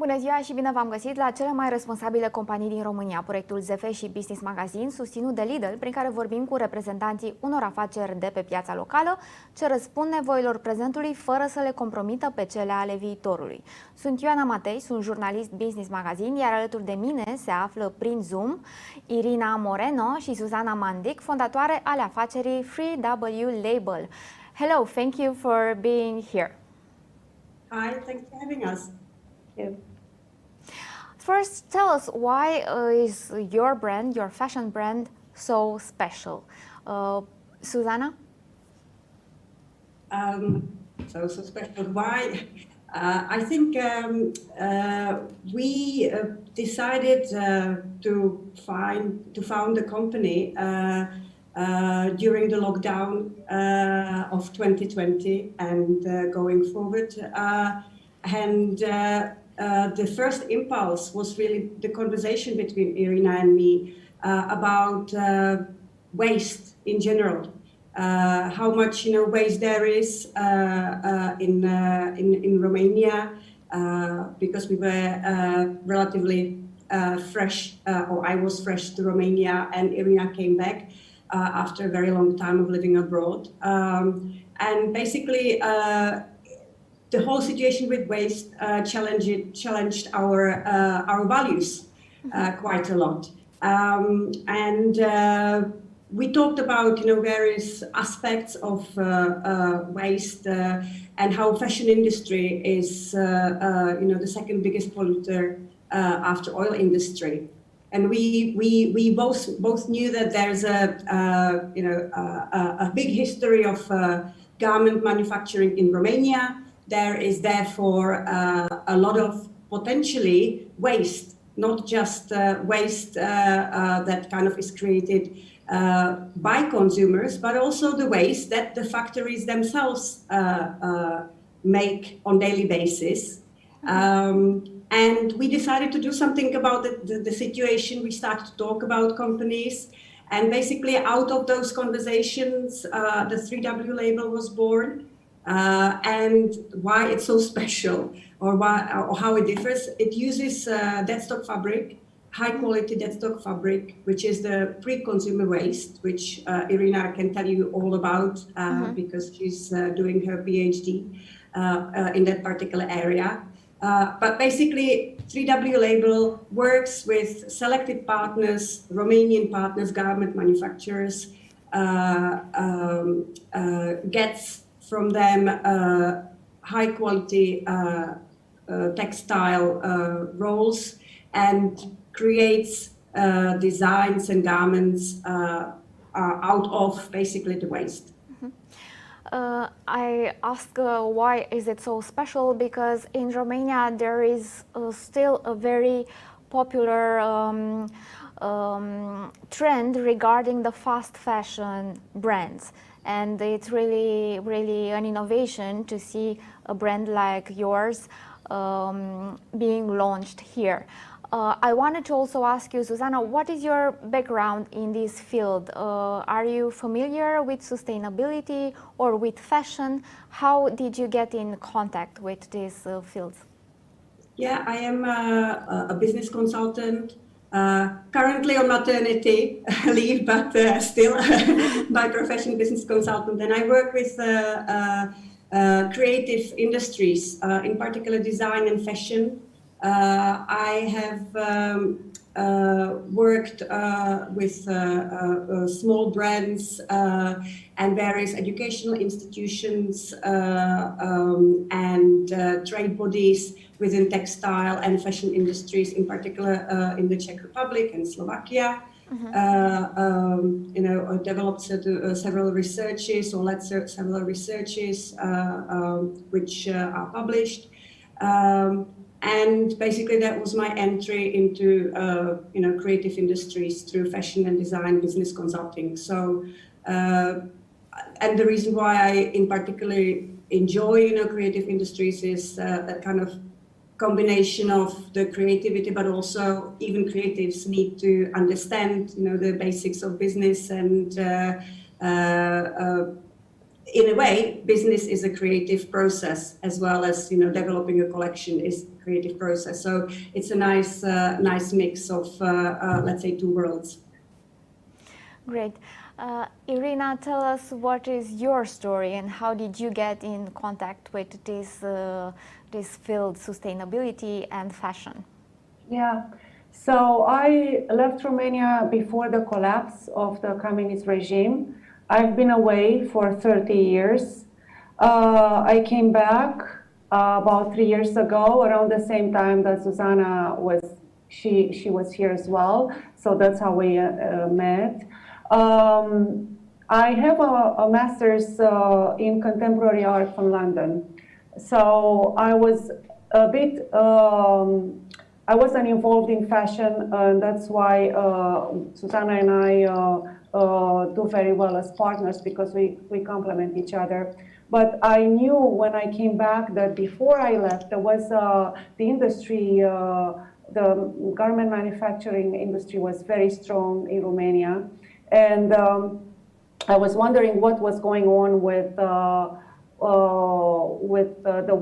Bună ziua și bine v-am găsit la cele mai responsabile companii din România, proiectul ZF și Business Magazine, susținut de Lidl, prin care vorbim cu reprezentanții unor afaceri de pe piața locală, ce răspund nevoilor prezentului fără să le compromită pe cele ale viitorului. Sunt Ioana Matei, sunt jurnalist Business Magazine, iar alături de mine se află prin Zoom Irina MORENO și Zuzana MANDIC, fondatoare ale afacerii 3W Label. Hello, thank you for being here. Hi, thanks for having us. First, tell us why is your brand, your fashion brand, so special? Zuzana? So special. Why? I think we decided to found a company during the lockdown of 2020 and going forward. The first impulse was really the conversation between Irina and me about waste in general. How much waste there is in Romania, because we were relatively fresh, or I was fresh to Romania, and Irina came back after a very long time of living abroad, and basically. The whole situation with waste challenged our values quite a lot, and we talked about various aspects of waste and how fashion industry is the second biggest polluter after oil industry, and we both knew that there's a big history of garment manufacturing in Romania. There is therefore a lot of potentially waste, not just waste that kind of is created by consumers, but also the waste that the factories themselves make on daily basis. And we decided to do something about the situation. We started to talk about companies, and basically out of those conversations, the 3W label was born. And why it's so special, or how it differs. It uses deadstock fabric, high quality deadstock fabric, which is the pre-consumer waste, which Irina can tell you all about because she's doing her PhD in that particular area. But basically, 3W label works with selected partners, Romanian partners, garment manufacturers, gets from them high quality textile rolls and creates designs and garments out of basically the waste. I ask why is it so special, because in Romania there is still a very popular trend regarding the fast fashion brands. And it's really an innovation to see a brand like yours being launched here. I wanted to also ask you, Zuzana, what is your background in this field? Are you familiar with sustainability or with fashion? How did you get in contact with these fields? Yeah, I am a business consultant. Currently on maternity leave, but still by profession business consultant. And I work with creative industries, in particular design and fashion. I have worked with small brands and various educational institutions and trade bodies within textile and fashion industries, in particular in the Czech Republic and Slovakia. Developed several researches, or led several researches which are published. And basically that was my entry into creative industries through fashion and design business consulting. So and the reason why I in particular enjoy creative industries is that kind of combination of the creativity, but also even creatives need to understand the basics of business and in a way, business is a creative process as well as, you know, developing a collection is a creative process. So it's a nice mix of, let's say, two worlds. Great. Irina, tell us what is your story and how did you get in contact with this field, sustainability and fashion? Yeah, so I left Romania before the collapse of the communist regime. I've been away for 30 years. I came back about 3 years ago, around the same time that Zuzana was, she was here as well. So that's how we met. I have a master's in contemporary art from London. So I was a bit, I wasn't involved in fashion, and that's why Zuzana and I do very well as partners because we complement each other. But I knew when I came back that before I left, there was the industry, the garment manufacturing industry was very strong in Romania. And I was wondering what was going on with the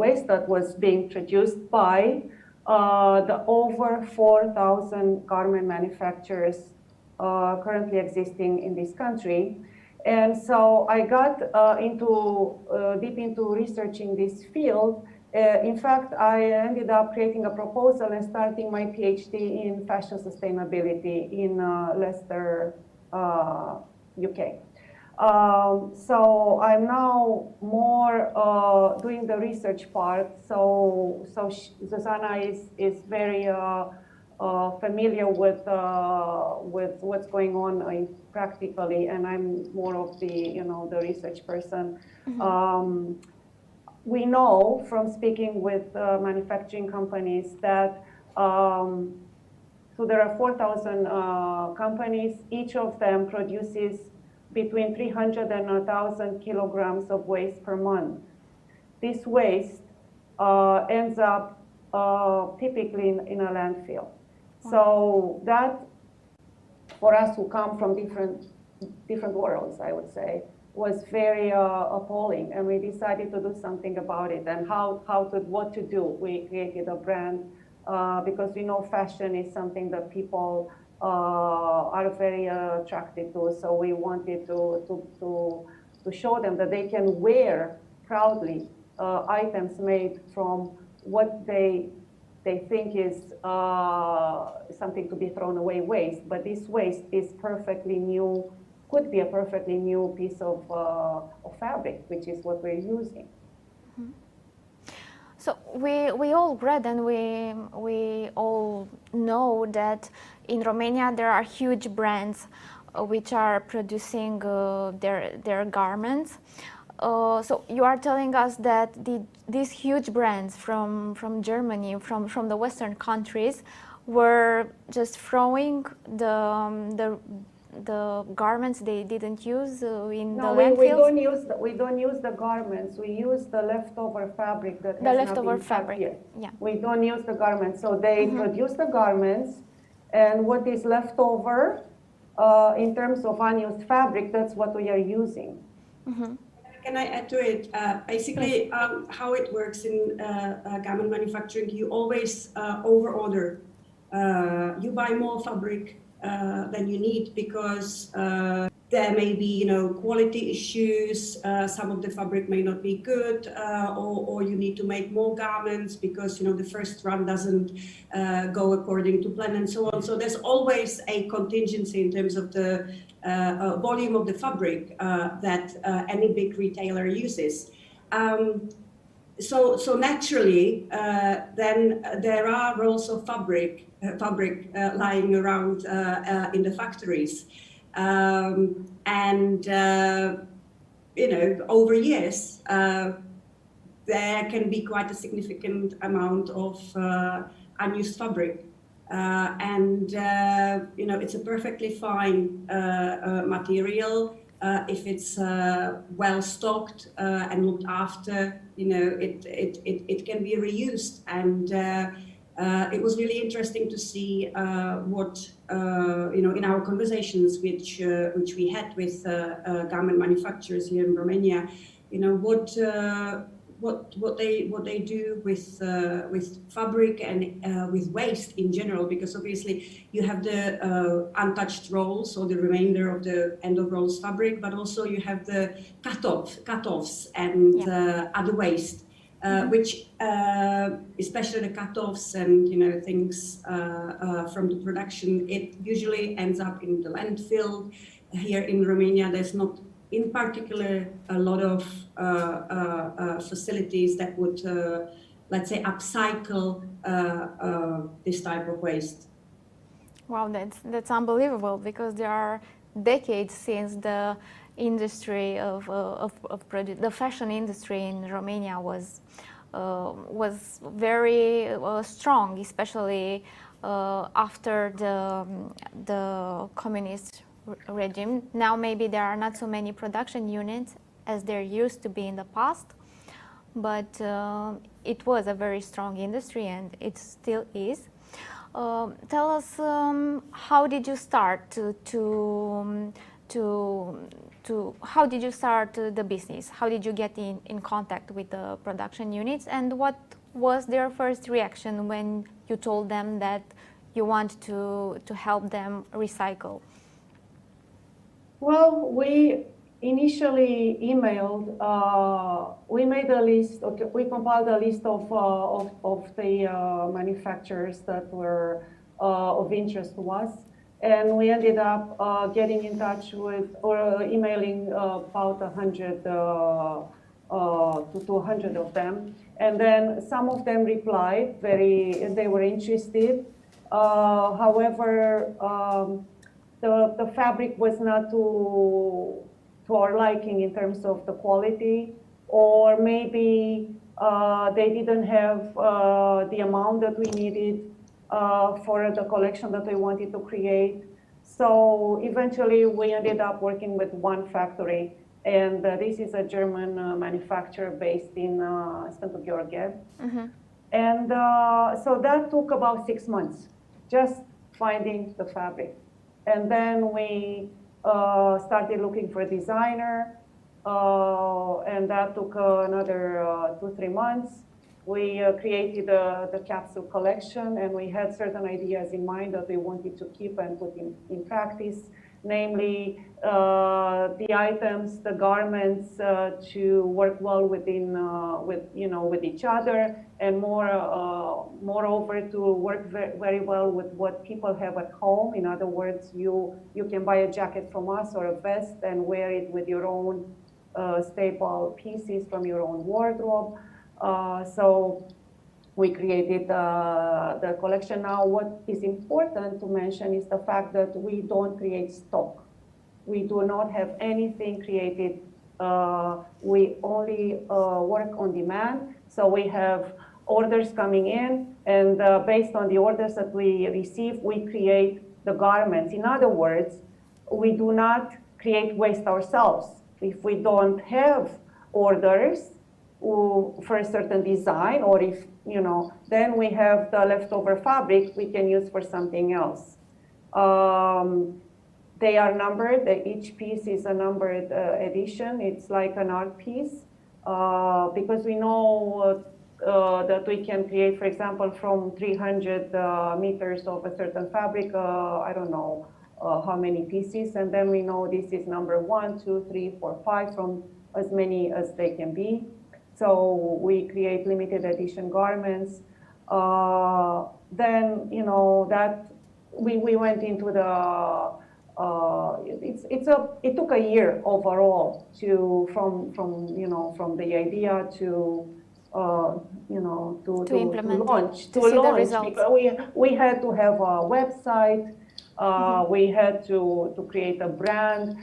waste that was being produced by the over 4,000 garment manufacturers currently existing in this country. And so I got deep into researching this field. In fact, I ended up creating a proposal and starting my PhD in fashion sustainability in Leicester, UK. So I'm now more doing the research part. So Zuzana is very familiar with what's going on practically, and I'm more of the the research person. Mm-hmm. We know from speaking with manufacturing companies that so there are 4,000 companies. Each of them produces between 300 and 1,000 kilograms of waste per month. This waste ends up typically in a landfill. Wow. So that, for us who come from different worlds, I would say, was very appalling, and we decided to do something about it. And what to do. We created a brand because we know fashion is something that people are very attracted to. So we wanted to show them that they can wear proudly items made from what they think is something to be thrown away waste, but this waste is perfectly new, could be a perfectly new piece of fabric, which is what we're using. Mm-hmm. So we all read and we all know that in Romania there are huge brands which are producing their garments. So you are telling us that these huge brands from Germany, from the Western countries, were just throwing the garments they didn't use in the landfills? We don't use the garments. We use the leftover fabric that the leftover fabric. Yeah. We don't use the garments. So they produce the garments, and what is left over in terms of unused fabric, that's what we are using. Mm-hmm. Can I add to it? Basically, how it works in garment manufacturing, you always overorder. You buy more fabric than you need because there may be, quality issues. Some of the fabric may not be good, or you need to make more garments because the first run doesn't go according to plan, and so on. So there's always a contingency in terms of the volume of the fabric that any big retailer uses. So naturally, then there are rolls of fabric lying around in the factories, and over years there can be quite a significant amount of unused fabric, and it's a perfectly fine material if it's well stocked and looked after. It can be reused, and it was really interesting to see what in our conversations which we had with garment manufacturers here in Romania, what they do with fabric and with waste in general, because obviously you have the untouched rolls or the remainder of the end of rolls fabric, but also you have the cutoffs and other waste, which especially the cutoffs and things from the production, it usually ends up in the landfill. Here in Romania, there's not in particular a lot of facilities that would, let's say, upcycle this type of waste. Wow, that's unbelievable, because there are decades since the industry the fashion industry in Romania was very strong, especially after the communist regime. Now maybe there are not so many production units as there used to be in the past, but it was a very strong industry and it still is. Tell us, how did you start how did you start the business? How did you get in contact with the production units, and what was their first reaction when you told them that you want to help them recycle? Well, we initially emailed, we made a list, we compiled a list of the manufacturers that were of interest to us, and we ended up getting in touch with or emailing about 100 to 200 of them, and then some of them replied, they were interested. However, the fabric was not to our liking in terms of the quality, or maybe they didn't have the amount that we needed for the collection that we wanted to create. So eventually we ended up working with one factory, and this is a German manufacturer based in Sfântu Gheorghe. And so that took about 6 months, just finding the fabric. And then we started looking for a designer, and that took another 2-3 months. We created the capsule collection, and we had certain ideas in mind that we wanted to keep and put in practice, namely the items, the garments to work well with each other, and moreover to work very well with what people have at home. In other words, you can buy a jacket from us or a vest and wear it with your own staple pieces from your own wardrobe. So we created the collection. Now, what is important to mention is the fact that we don't create stock. We do not have anything created. We only work on demand. So we have orders coming in, and based on the orders that we receive, we create the garments. In other words, we do not create waste ourselves. If we don't have orders for a certain design, or if, then we have the leftover fabric we can use for something else. They are numbered. Each piece is a numbered edition. It's like an art piece, because we know that we can create, for example, from 300 meters of a certain fabric, I don't know how many pieces, and then we know this is number 1, 2, 3, 4, 5, from as many as they can be. So we create limited edition garments. Then, that we went into the, it took a year overall from the idea to implement, to launch, to see the results. We had to have a website. We had to create a brand.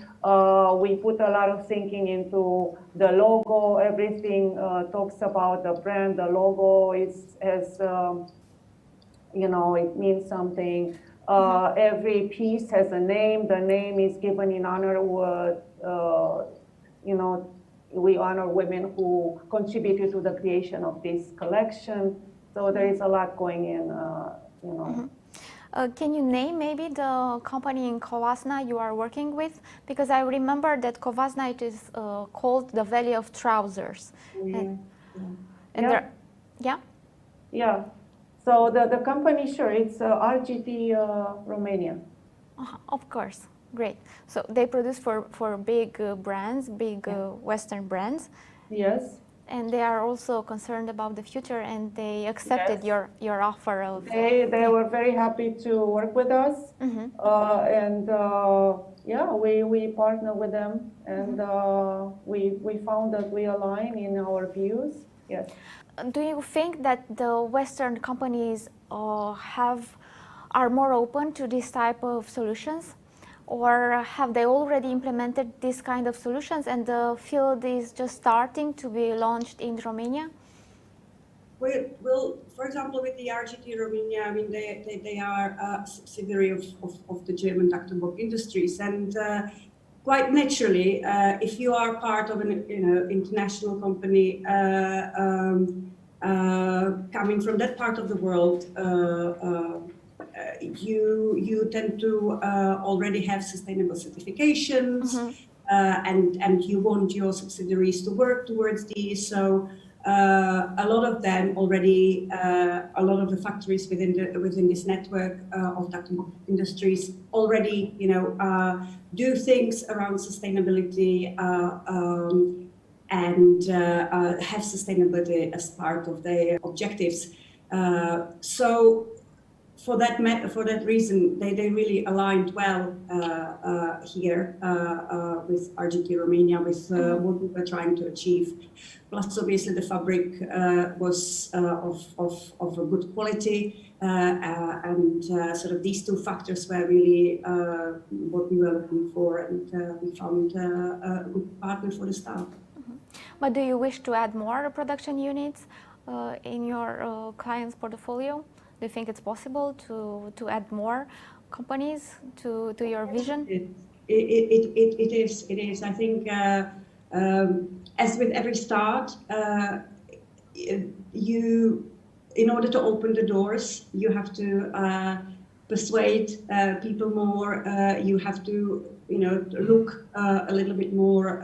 We put a lot of thinking into the logo. Everything talks about the brand. The logo it means something. Every piece has a name. The name is given in honor we honor women who contributed to the creation of this collection. So there is a lot going in, Can you name maybe the company in Covasna you are working with? Because I remember that Covasna it is called the Valley of Trousers. And there, yeah? Yeah. So the company, sure, it's RGT Romania. Of course. Great. So they produce for big brands, big Western brands. Yes. And they are also concerned about the future, and they accepted your offer of. They were very happy to work with us, and yeah, we partner with them, and we found that we align in our views. Yes. Do you think that the Western companies are more open to this type of solutions? Or have they already implemented this kind of solutions and the field is just starting to be launched in Romania? Well, for example, with the RGT Romania, I mean, they are a subsidiary of the German Ductenbock Industries, and quite naturally, if you are part of an international company coming from that part of the world, you tend to already have sustainable certifications, and you want your subsidiaries to work towards these. So a lot of them already, a lot of the factories within this network of Ductenbock Industries already, do things around sustainability and have sustainability as part of their objectives. So. For that reason, they really aligned well here with RGT Romania, with what we were trying to achieve. Plus, obviously, the fabric was of a good quality, and sort of these two factors were really what we were looking for, and we found a good partner for the start. But do you wish to add more production units in your client's portfolio? Do you think it's possible to add more companies to your vision? It is. I think as with every start, in order to open the doors, you have to persuade people more. You have to look a little bit more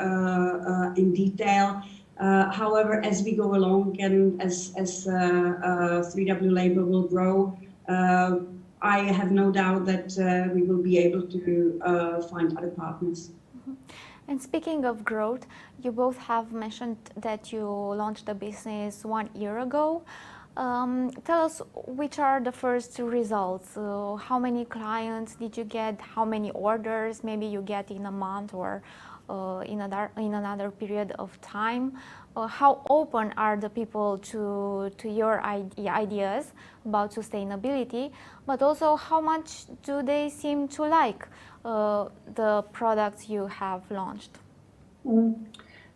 in detail. However, as we go along and as 3W Label will grow, I have no doubt that we will be able to find other partners. And speaking of growth, you both have mentioned that you launched the business 1 year ago. Tell us which are the first results. How many clients did you get? How many orders maybe you get in a month or in another period of time? How open are the people to your ideas about sustainability? But also, how much do they seem to like the products you have launched?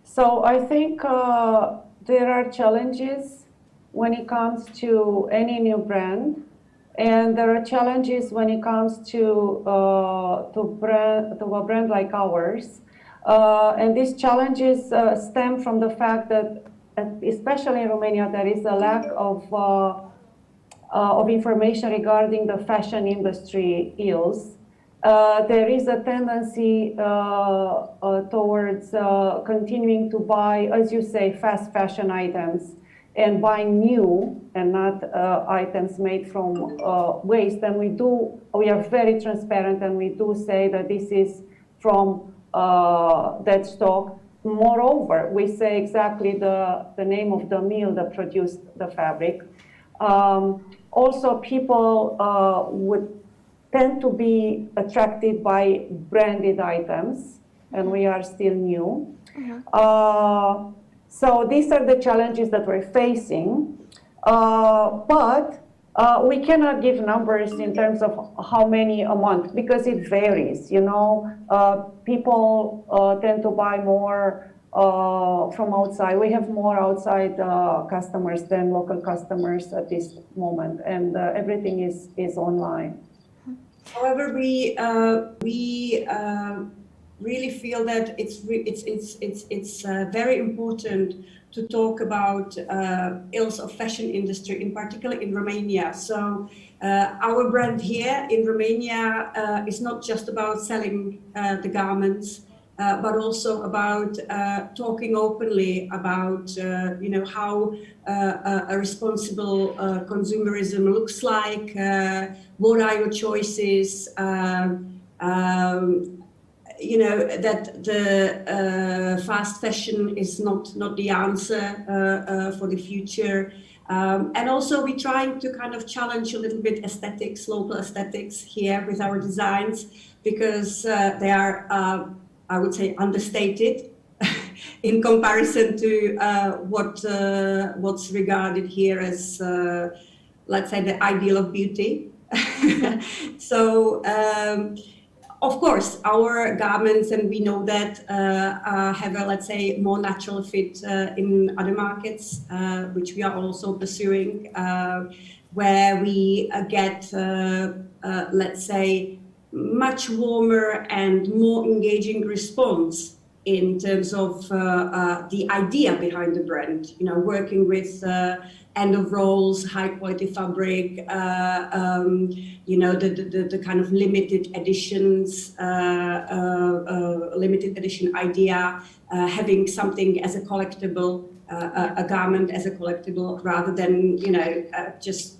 So I think there are challenges when it comes to any new brand, and there are challenges when it comes to a brand like ours. And these challenges stem from the fact that, especially in Romania, there is a lack of information regarding the fashion industry ills. There is a tendency towards continuing to buy, as you say, fast fashion items and buying new and not items made from waste. And we are very transparent, and we do say that this is from that stock. Moreover, we say exactly the name of the mill that produced the fabric. Also, people would tend to be attracted by branded items, and we are still new. So these are the challenges that we're facing, but we cannot give numbers in terms of how many a month, because it varies. People tend to buy more from outside. We have more outside customers than local customers at this moment, and everything is online. However, we really feel that it's very important to talk about ills of fashion industry, in particular in Romania. So our brand here in Romania is not just about selling the garments, but also about talking openly about how a responsible consumerism looks like, what are your choices, that the fast fashion is not the answer for the future. And also we're trying to kind of challenge a little bit aesthetics, local aesthetics here with our designs, because they are, I would say, understated in comparison to what's regarded here as, let's say, the ideal of beauty. So, of course, our garments, and we know that, have a, let's say, more natural fit in other markets, which we are also pursuing, where we get, let's say, much warmer and more engaging response in terms of the idea behind the brand. Working with end of rolls, high quality fabric, the kind of limited editions, limited edition idea, having something as a collectible, a garment as a collectible, rather than just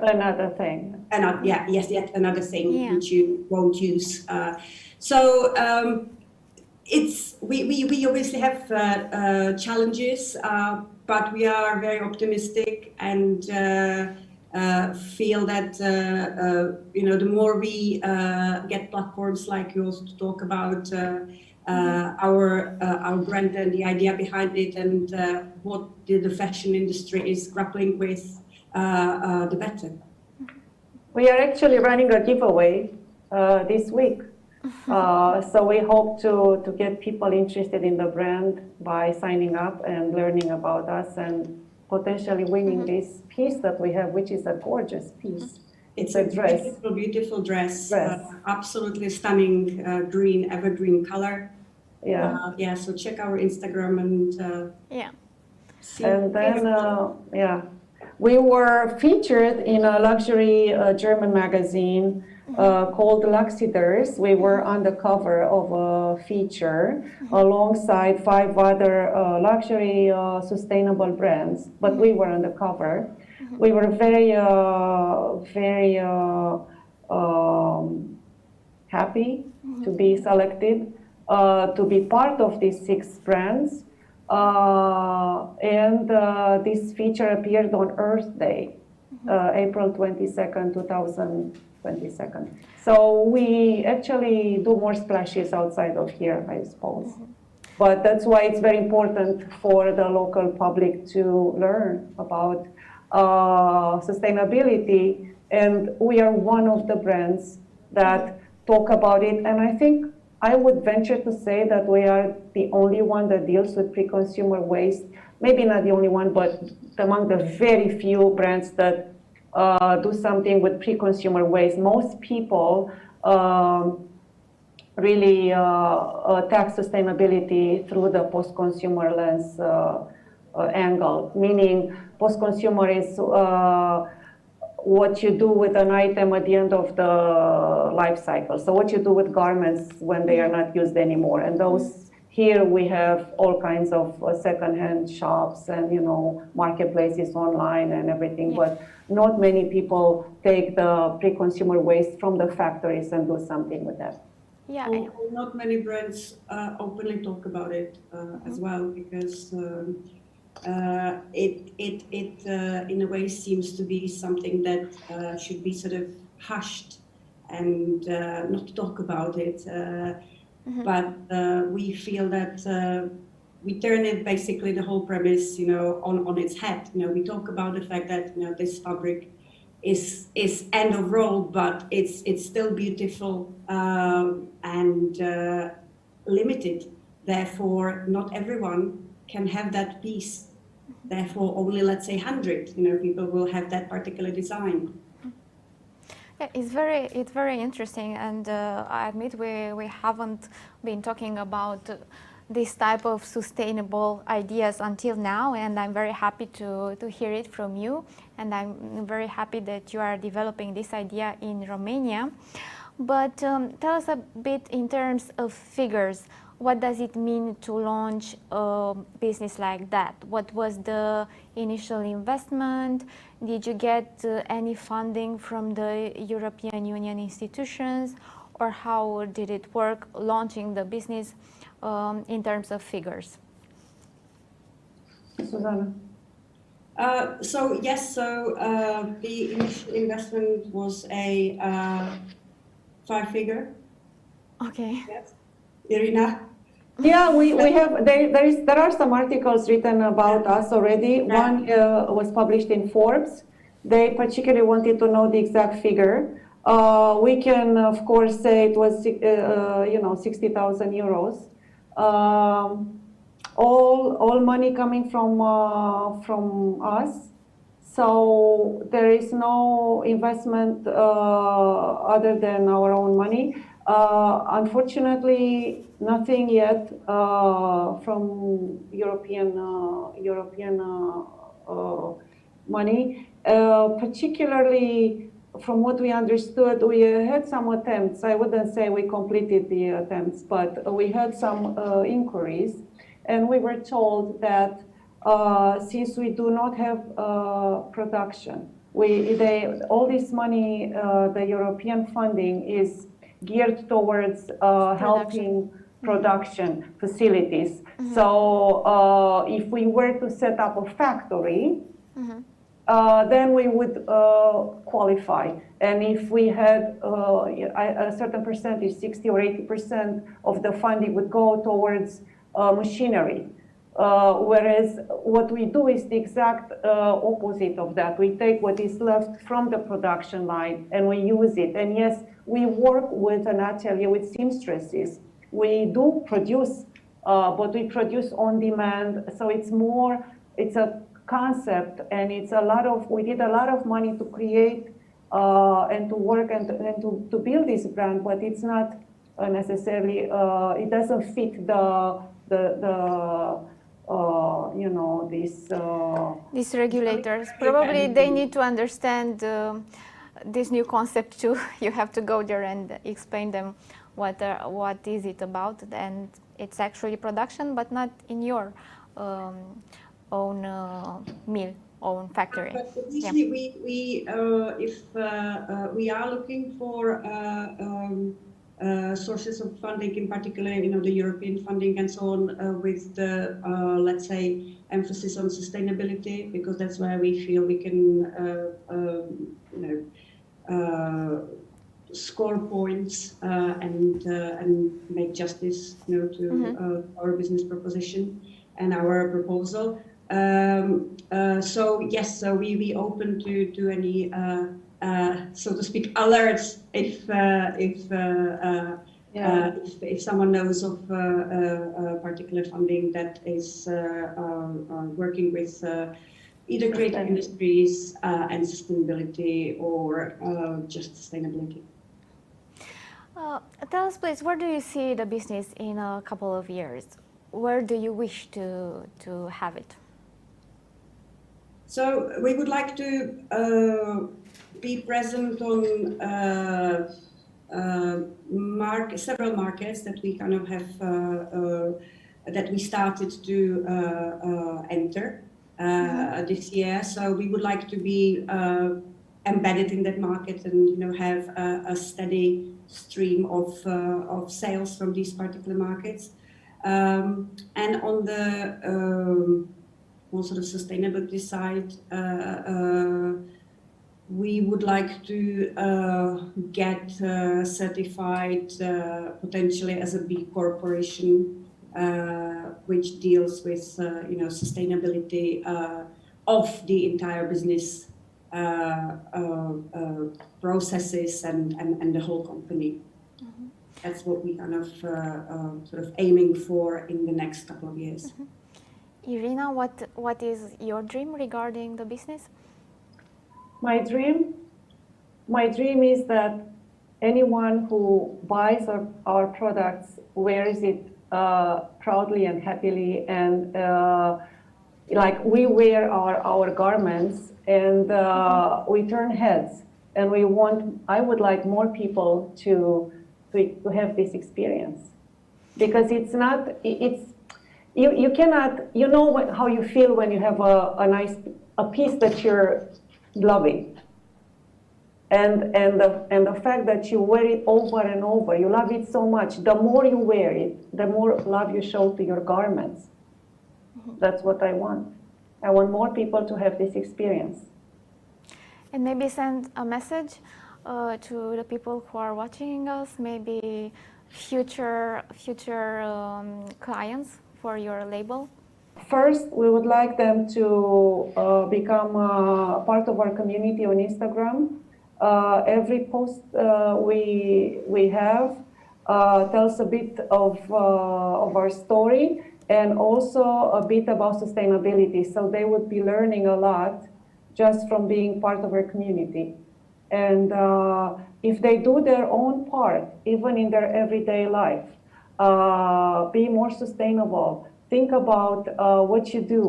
another thing. Yet another thing which you won't use. We obviously have challenges, but we are very optimistic and feel that the more we get platforms like yours to talk about our brand and the idea behind it, and what the fashion industry is grappling with, the better. We are actually running a giveaway this week. So we hope to get people interested in the brand by signing up and learning about us, and potentially winning this piece that we have, which is a gorgeous piece. It's a dress. Beautiful dress. Absolutely stunning green, evergreen color. So check our Instagram and see. And then we were featured in a luxury German magazine called Luxiders. We were on the cover of a feature alongside 5 other luxury sustainable brands, but we were on the cover. We were very happy to be selected, to be part of these 6 brands. And this feature appeared on Earth Day, April 22nd, 2022. So we actually do more splashes outside of here, I suppose. But that's why it's very important for the local public to learn about sustainability. And we are one of the brands that talk about it. And I think I would venture to say that we are the only one that deals with pre-consumer waste. Maybe not the only one, but among the very few brands that do something with pre-consumer waste. Most people really attack sustainability through the post-consumer lens angle, meaning post-consumer is what you do with an item at the end of the life cycle. So what you do with garments when they are not used anymore. And those, here we have all kinds of second-hand shops and, marketplaces online and everything, but not many people take the pre-consumer waste from the factories and do something with that. Not many brands openly talk about it as well, because it in a way seems to be something that should be sort of hushed and not talk about it. But we feel that we turn it, basically the whole premise, on its head. We talk about the fact that this fabric is end of roll, but it's still beautiful and limited. Therefore, not everyone can have that piece. Therefore, only, let's say, 100 people will have that particular design. Yeah, it's very interesting, and I admit we haven't been talking about this type of sustainable ideas until now, and I'm very happy to hear it from you, and I'm very happy that you are developing this idea in Romania. But tell us a bit in terms of figures. What does it mean to launch a business like that? What was the initial investment? Did you get any funding from the European Union institutions? Or how did it work launching the business in terms of figures? Zuzana. The initial investment was a 5-figure. Okay. Yes. Irina? Yeah, we have, there are some articles written about us already. One was published in Forbes. They particularly wanted to know the exact figure. We can, of course, say it was, 60,000 euros. All money coming from us. So there is no investment other than our own money. Unfortunately, nothing yet from European money. Particularly, from what we understood, we had some attempts. I wouldn't say we completed the attempts, but we had some inquiries, and we were told that since we do not have production, all this money, the European funding is geared towards helping production facilities. Mm-hmm. So if we were to set up a factory, mm-hmm. Then we would qualify. And if we had a certain percentage, 60 or 80% of the funding would go towards machinery. Whereas what we do is the exact opposite of that. We take what is left from the production line and we use it. And yes, we work with an atelier with seamstresses. We do produce, but we produce on demand. So it's a concept, and we did a lot of money to create and to work and to build this brand, but it's not necessarily, it doesn't fit these regulators. Probably they need to understand this new concept too. You have to go there and explain them what is it about, and it's actually production, but not in your own mill, own factory. But usually if we are looking for sources of funding, in particular, the European funding and so on, with the, let's say, emphasis on sustainability, because that's where we feel we can, score points and make justice, to mm-hmm. Our business proposition and our proposal. So yes, so we open to any, so to speak, alerts if someone knows of particular funding that is working with either creative industries and sustainability or just sustainability. Tell us, please, where do you see the business in a couple of years? Where do you wish to have it? So we would like to be present on several markets that we kind of have that we started to enter this year. So we would like to be embedded in that market and have a steady stream of sales from these particular markets. And on the more sort of sustainability side, we would like to get certified potentially as a B corporation, which deals with sustainability of the entire business processes and the whole company. Mm-hmm. That's what we kind of sort of aiming for in the next couple of years. Mm-hmm. Irina, what is your dream regarding the business? My dream my dream is that anyone who buys our products wears it proudly and happily, and like we wear our garments and we turn heads, and I would like more people to have this experience, because you cannot, you know how you feel when you have a piece that you're loving, and the fact that you wear it over and over, you love it so much. The more you wear it, the more love you show to your garments. That's what I want. I want more people to have this experience. And maybe send a message to the people who are watching us, maybe future clients for your label. First, we would like them to become part of our community on Instagram. Every post we have tells a bit of our story and also a bit about sustainability. So they would be learning a lot just from being part of our community. And if they do their own part, even in their everyday life, be more sustainable, think about what you do,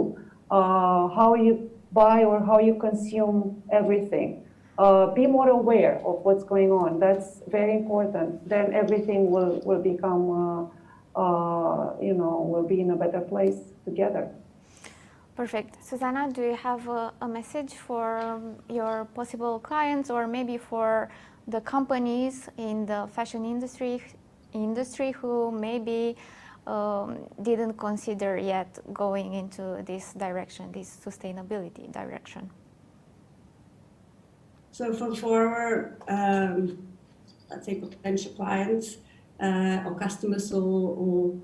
how you buy or how you consume everything. Be more aware of what's going on. That's very important. Then everything will become, we'll be in a better place together. Perfect. Zuzana, do you have a message for your possible clients, or maybe for the companies in the fashion industry who maybe didn't consider yet going into this direction, this sustainability direction? So for our, let's say, potential clients or customers or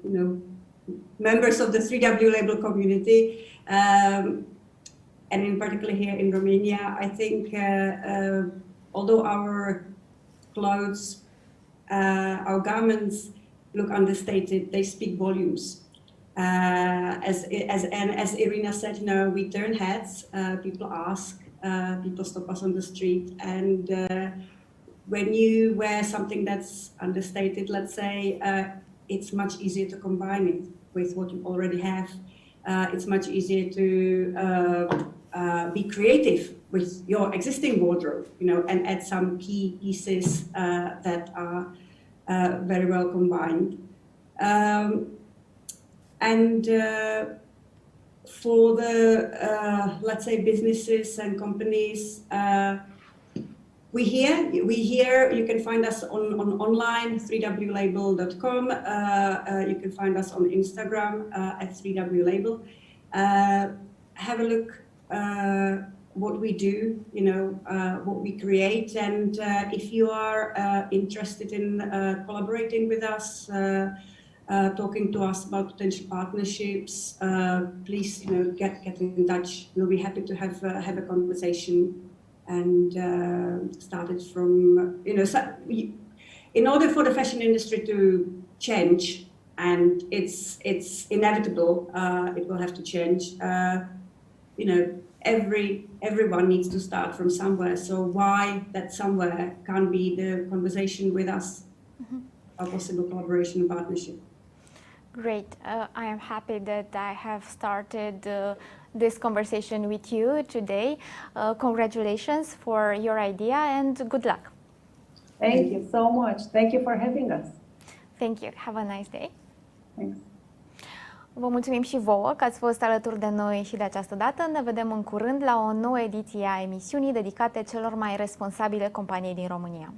members of the 3W label community, and in particular here in Romania, I think although our clothes, our garments look understated, they speak volumes. As Irina said, we turn heads, people ask, people stop us on the street, and when you wear something that's understated, let's say, it's much easier to combine it with what you already have. It's much easier to be creative with your existing wardrobe, and add some key pieces that are very well combined. For the, let's say, businesses and companies, we hear, you can find us on online, 3wlabel.com. You can find us on Instagram at 3wlabel. Have a look what we do, what we create, and if you are interested in collaborating with us, talking to us about potential partnerships, please, get in touch. We'll be happy to have a conversation and start it from, in order for the fashion industry to change, and it's inevitable, it will have to change. Everyone needs to start from somewhere. So why that somewhere can't be the conversation with us, a possible collaboration and partnership. Great. I am happy that I have started this conversation with you today. Congratulations for your idea and good luck. Thank you so much. Thank you for having us. Thank you. Have a nice day. Thanks. Vă mulțumim și vouă că ați fost alături de noi și de această dată. Ne vedem în curând la o nouă ediție a emisiunii dedicate celor mai responsabile companii din România.